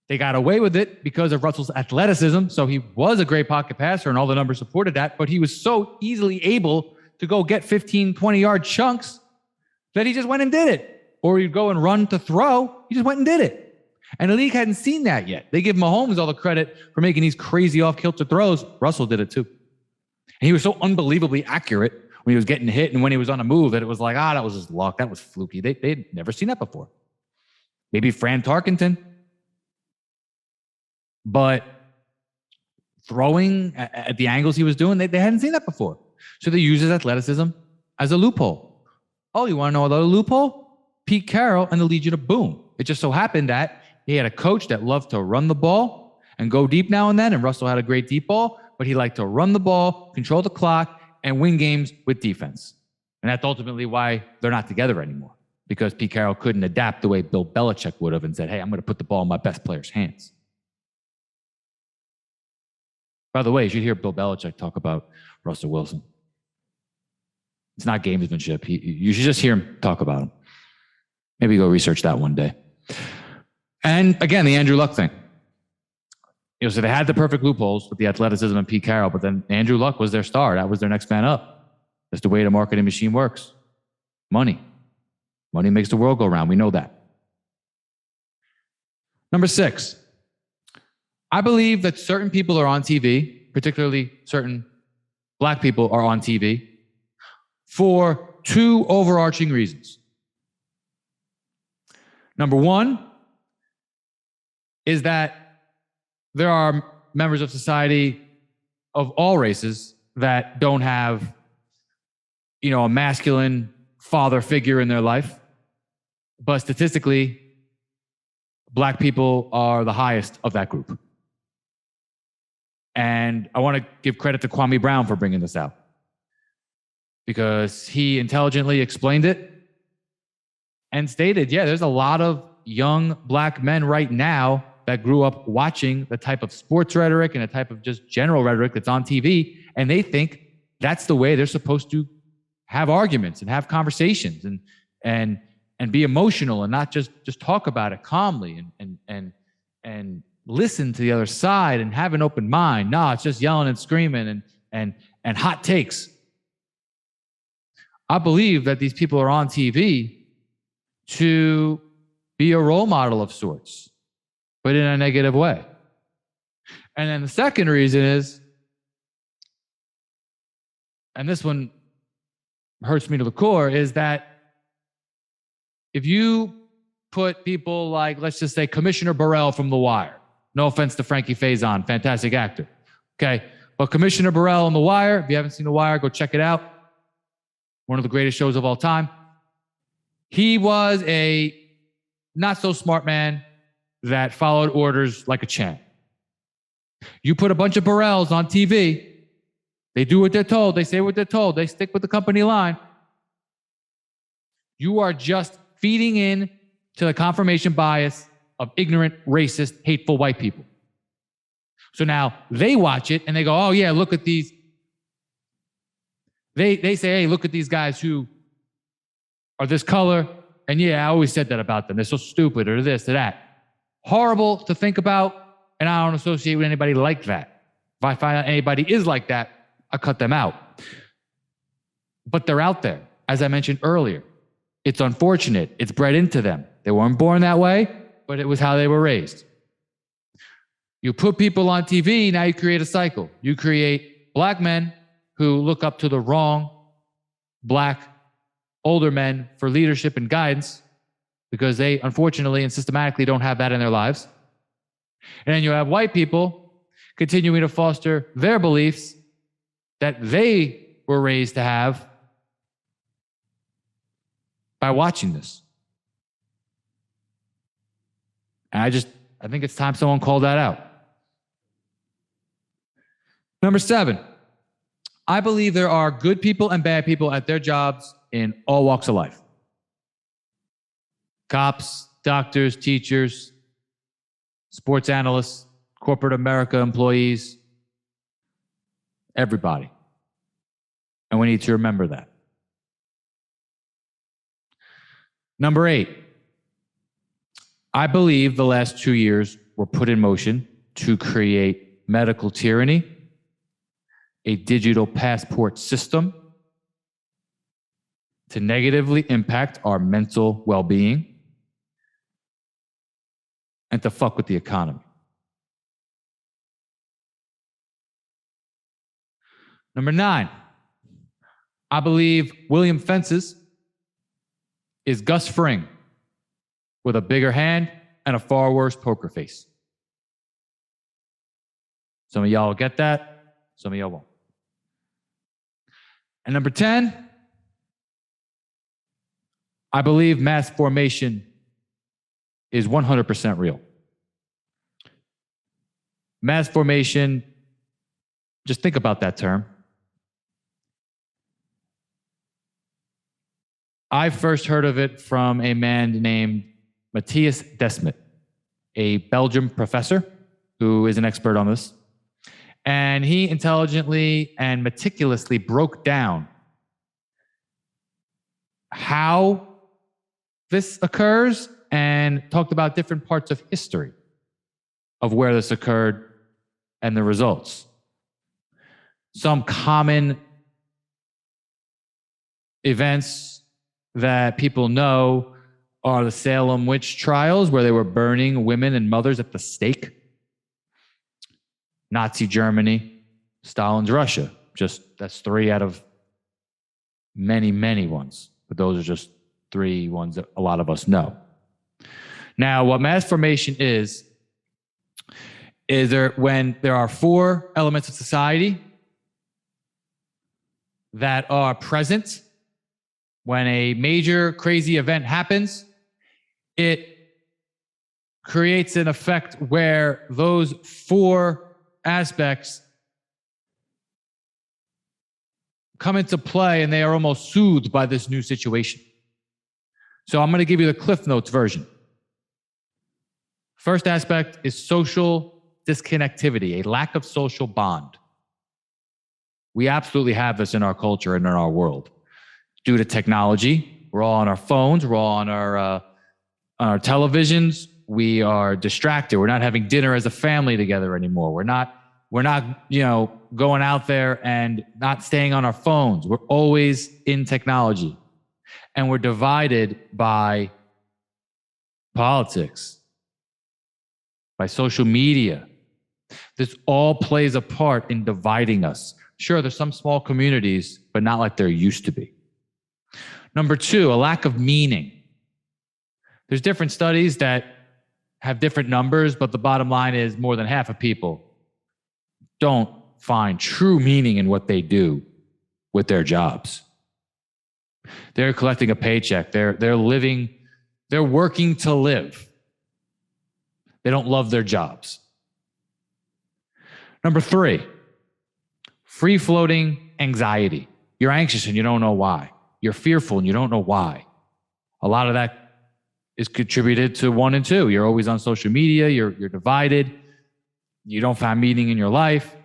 They got away with it because of Russell's athleticism, so he was a great pocket passer, and all the numbers supported that, but he was so easily able to go get 15, 20-yard chunks that he just went and did it. Or he'd go and run to throw, he just went and did it. And the league hadn't seen that yet. They give Mahomes all the credit for making these crazy off-kilter throws. Russell did it too. And he was so unbelievably accurate when he was getting hit and when he was on a move that it was like, that was just luck. That was fluky. They'd never seen that before. Maybe Fran Tarkenton. But throwing at the angles he was doing, they hadn't seen that before. So they use his athleticism as a loophole. Oh, you want to know another loophole? Pete Carroll and the Legion of Boom. It just so happened that he had a coach that loved to run the ball and go deep now and then, and Russell had a great deep ball, but he liked to run the ball, control the clock, and win games with defense. And that's ultimately why they're not together anymore, because Pete Carroll couldn't adapt the way Bill Belichick would have and said, hey, I'm going to put the ball in my best player's hands. By the way, you should hear Bill Belichick talk about Russell Wilson. It's not gamesmanship. You should just hear him talk about him. Maybe go research that one day. And again, the Andrew Luck thing. So they had the perfect loopholes with the athleticism and Pete Carroll, but then Andrew Luck was their star. That was their next man up. That's the way the marketing machine works. Money. Money makes the world go round. We know that. Number 6. I believe that certain people are on TV, particularly certain black people are on TV, for 2 overarching reasons. Number 1 is that there are members of society of all races that don't have, a masculine father figure in their life. But statistically, black people are the highest of that group. And I want to give credit to Kwame Brown for bringing this out, because he intelligently explained it and stated, there's a lot of young black men right now that grew up watching the type of sports rhetoric and the type of just general rhetoric that's on TV, and they think that's the way they're supposed to have arguments and have conversations and be emotional and not just talk about it calmly and listen to the other side and have an open mind. No, it's just yelling and screaming and hot takes. I believe that these people are on TV to be a role model of sorts, but in a negative way. And then the second reason is, and this one hurts me to the core, is that if you put people like, let's just say, Commissioner Burrell from The Wire, no offense to Frankie Faison, fantastic actor, okay? But Commissioner Burrell on The Wire, if you haven't seen The Wire, go check it out. One of the greatest shows of all time. He was a not-so-smart man that followed orders like a champ. You put a bunch of Burrells on TV, they do what they're told, they say what they're told, they stick with the company line. You are just feeding in to the confirmation bias of ignorant, racist, hateful white people. So now they watch it and they go, oh yeah, look at these. They say, hey, look at these guys who are this color. And yeah, I always said that about them. They're so stupid or this or that. Horrible to think about. And I don't associate with anybody like that. If I find out anybody is like that, I cut them out. But they're out there. As I mentioned earlier, it's unfortunate. It's bred into them. They weren't born that way, but it was how they were raised. You put people on TV, now you create a cycle. You create black men who look up to the wrong black older men for leadership and guidance because they unfortunately and systematically don't have that in their lives. And then you have white people continuing to foster their beliefs that they were raised to have by watching this. And I think it's time someone called that out. Number 7, I believe there are good people and bad people at their jobs in all walks of life. Cops, doctors, teachers, sports analysts, corporate America employees, everybody. And we need to remember that. Number 8, I believe the last 2 years were put in motion to create medical tyranny, a digital passport system to negatively impact our mental well-being, and to fuck with the economy. Number 9, I believe William Fences is Gus Fring with a bigger hand and a far worse poker face. Some of y'all will get that, some of y'all won't. And number 10, I believe mass formation is 100% real. Mass formation, just think about that term. I first heard of it from a man named Matthias Desmet, a Belgian professor who is an expert on this. And he intelligently and meticulously broke down how this occurs and talked about different parts of history of where this occurred and the results. Some common events that people know are the Salem witch trials, where they were burning women and mothers at the stake. Nazi Germany, Stalin's Russia. That's 3 out of many, many ones. But those are just 3 ones that a lot of us know. Now, what mass formation is when there are 4 elements of society that are present when a major crazy event happens, it creates an effect where those 4 aspects come into play and they are almost soothed by this new situation. So I'm going to give you the Cliff Notes version. First aspect is social disconnectivity, a lack of social bond. We absolutely have this in our culture and in our world. Due to technology, we're all on our phones, we're all on our televisions, we are distracted. We're not having dinner as a family together anymore. We're not, going out there and not staying on our phones. We're always in technology. And we're divided by politics, by social media. This all plays a part in dividing us. Sure, there's some small communities, but not like there used to be. Number 2, a lack of meaning. There's different studies that have different numbers, but the bottom line is more than half of people don't find true meaning in what they do with their jobs. They're collecting a paycheck. They're living, they're working to live. They don't love their jobs. Number 3, free-floating anxiety. You're anxious and you don't know why. You're fearful and you don't know why. A lot of that is contributed to 1 and 2. You're always on social media. You're divided. You don't find meaning in your life.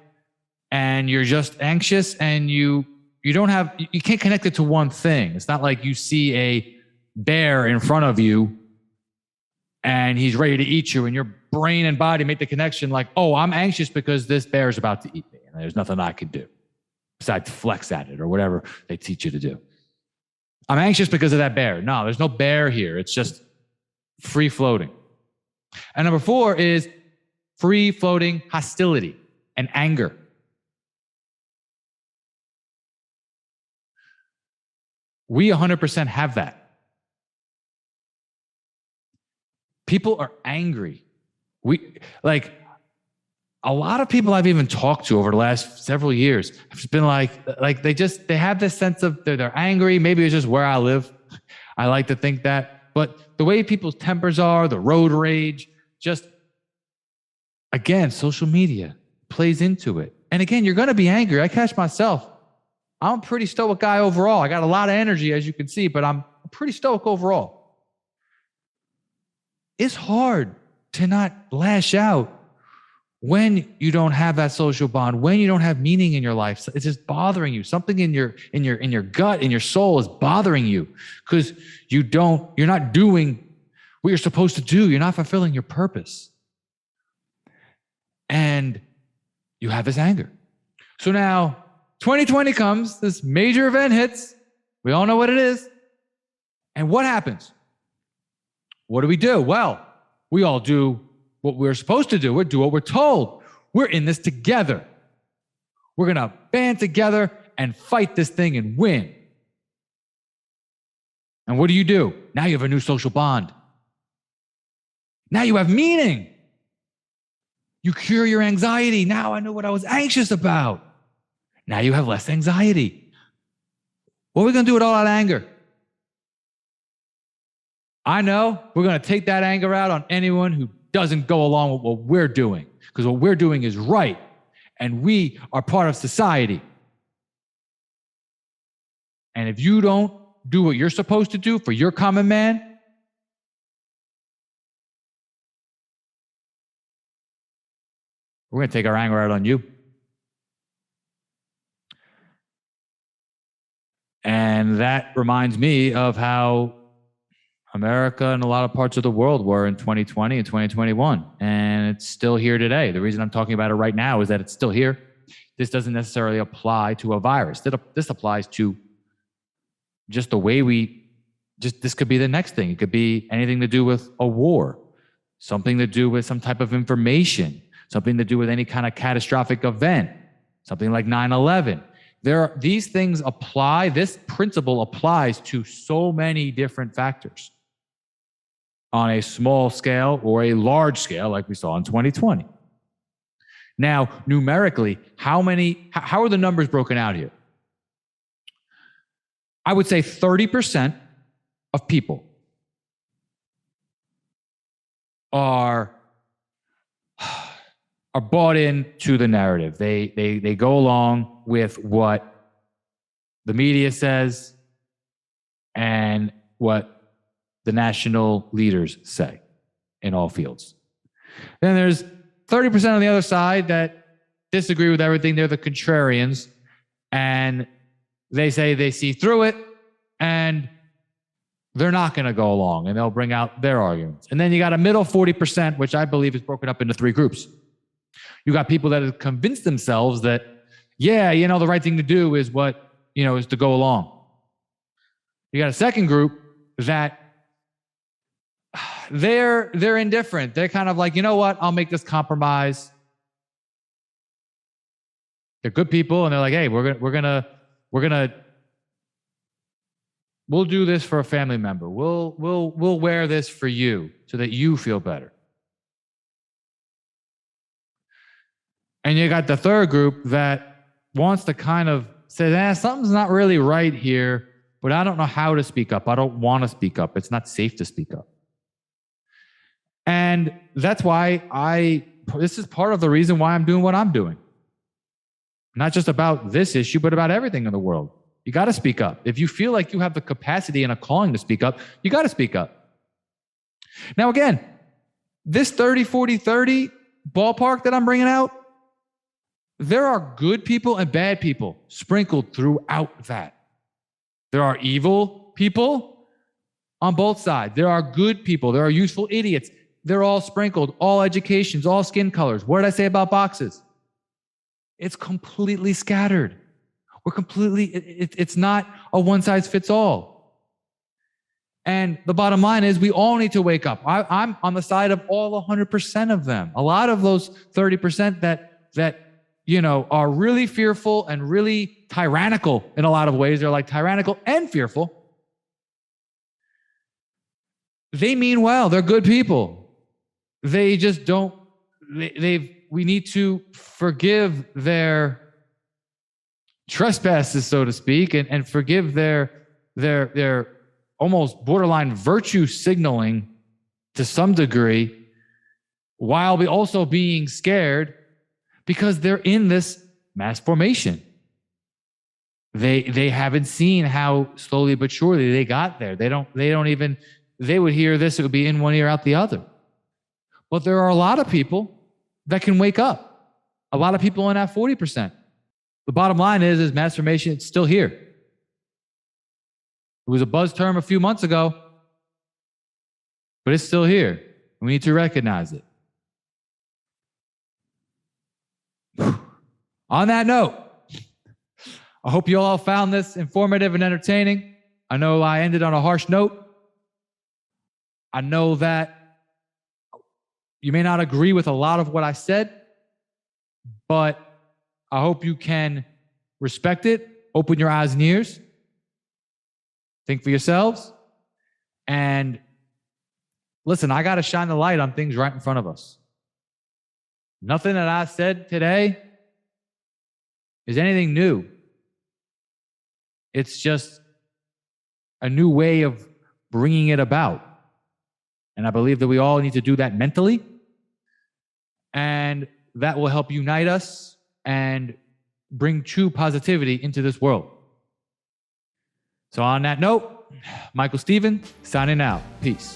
And you're just anxious and you can't connect it to one thing. It's not like you see a bear in front of you and he's ready to eat you and your brain and body make the connection like, oh, I'm anxious because this bear is about to eat me and there's nothing I can do besides flex at it or whatever they teach you to do. I'm anxious because of that bear. No, there's no bear here. It's just free floating. And number 4 is free floating hostility and anger. We 100% have that. People are angry. A lot of people I've even talked to over the last several years have just been like they have this sense of they're angry. Maybe it's just where I live. I like to think that. But the way people's tempers are, the road rage, just, again, social media plays into it. And again, you're going to be angry. I catch myself. I'm a pretty stoic guy overall. I got a lot of energy, as you can see, but I'm pretty stoic overall. It's hard to not lash out when you don't have that social bond, when you don't have meaning in your life. It's just bothering you. Something in your gut, in your soul is bothering you because you're not doing what you're supposed to do. You're not fulfilling your purpose. And you have this anger. So now 2020 comes, this major event hits. We all know what it is. And what happens? What do? Well, we all do what we're supposed to do. We do what we're told. We're in this together. We're going to band together and fight this thing and win. And what do? Now you have a new social bond. Now you have meaning. You cure your anxiety. Now I know what I was anxious about. Now you have less anxiety. What are we going to do with all that anger? I know we're going to take that anger out on anyone who doesn't go along with what we're doing, because what we're doing is right, and we are part of society. And if you don't do what you're supposed to do for your common man, we're going to take our anger out on you. And that reminds me of how America and a lot of parts of the world were in 2020 and 2021. And it's still here today. The reason I'm talking about it right now is that it's still here. This doesn't necessarily apply to a virus. This applies to just the way this could be the next thing. It could be anything to do with a war, something to do with some type of information, something to do with any kind of catastrophic event, something like 9/11. These things apply. This principle applies to so many different factors on a small scale or a large scale, like we saw in 2020. Now, numerically, how are the numbers broken out here? I would say 30% of people are bought into the narrative. They go along with what the media says and what the national leaders say in all fields. Then there's 30% on the other side that disagree with everything. They're the contrarians, and they say they see through it, and they're not going to go along, and they'll bring out their arguments. And then you got a middle 40%, which I believe is broken up into three groups. You got people that have convinced themselves that, the right thing to do is is to go along. You got a second group that they're indifferent. They're kind of like, you know what? I'll make this compromise. They're good people, and they're like, hey, we'll do this for a family member. We'll wear this for you so that you feel better. And you got the third group that wants to kind of say, something's not really right here, but I don't know how to speak up. I don't want to speak up. It's not safe to speak up. And that's why this is part of the reason why I'm doing what I'm doing. Not just about this issue, but about everything in the world. You got to speak up. If you feel like you have the capacity and a calling to speak up, you got to speak up. Now, again, this 30, 40, 30 ballpark that I'm bringing out, there are good people and bad people sprinkled throughout that. There are evil people on both sides. There are good people. There are useful idiots. They're all sprinkled, all educations, all skin colors. What did I say about boxes? It's completely scattered. It's not a one size fits all. And the bottom line is we all need to wake up. I'm on the side of all 100% of them. A lot of those 30% that are really fearful and really tyrannical in a lot of ways. They're like tyrannical and fearful. they mean well. They're good people. They just don't, we need to forgive their trespasses, so to speak, and forgive their almost borderline virtue signaling to some degree, while we also being scared because they're in this mass formation. They haven't seen how slowly but surely they got there. They don't even, they would hear this, it would be in one ear out the other. But there are a lot of people that can wake up. A lot of people in that 40%. The bottom line is mass formation, it's still here. It was a buzz term a few months ago, but it's still here. We need to recognize it. On that note, I hope you all found this informative and entertaining. I know I ended on a harsh note. I know that you may not agree with a lot of what I said, but I hope you can respect it, open your eyes and ears, think for yourselves, and listen, I got to shine the light on things right in front of us. Nothing that I said today is anything new. It's just a new way of bringing it about. And I believe that we all need to do that mentally. And that will help unite us and bring true positivity into this world. So on that note, Michael Stephen, signing out. Peace.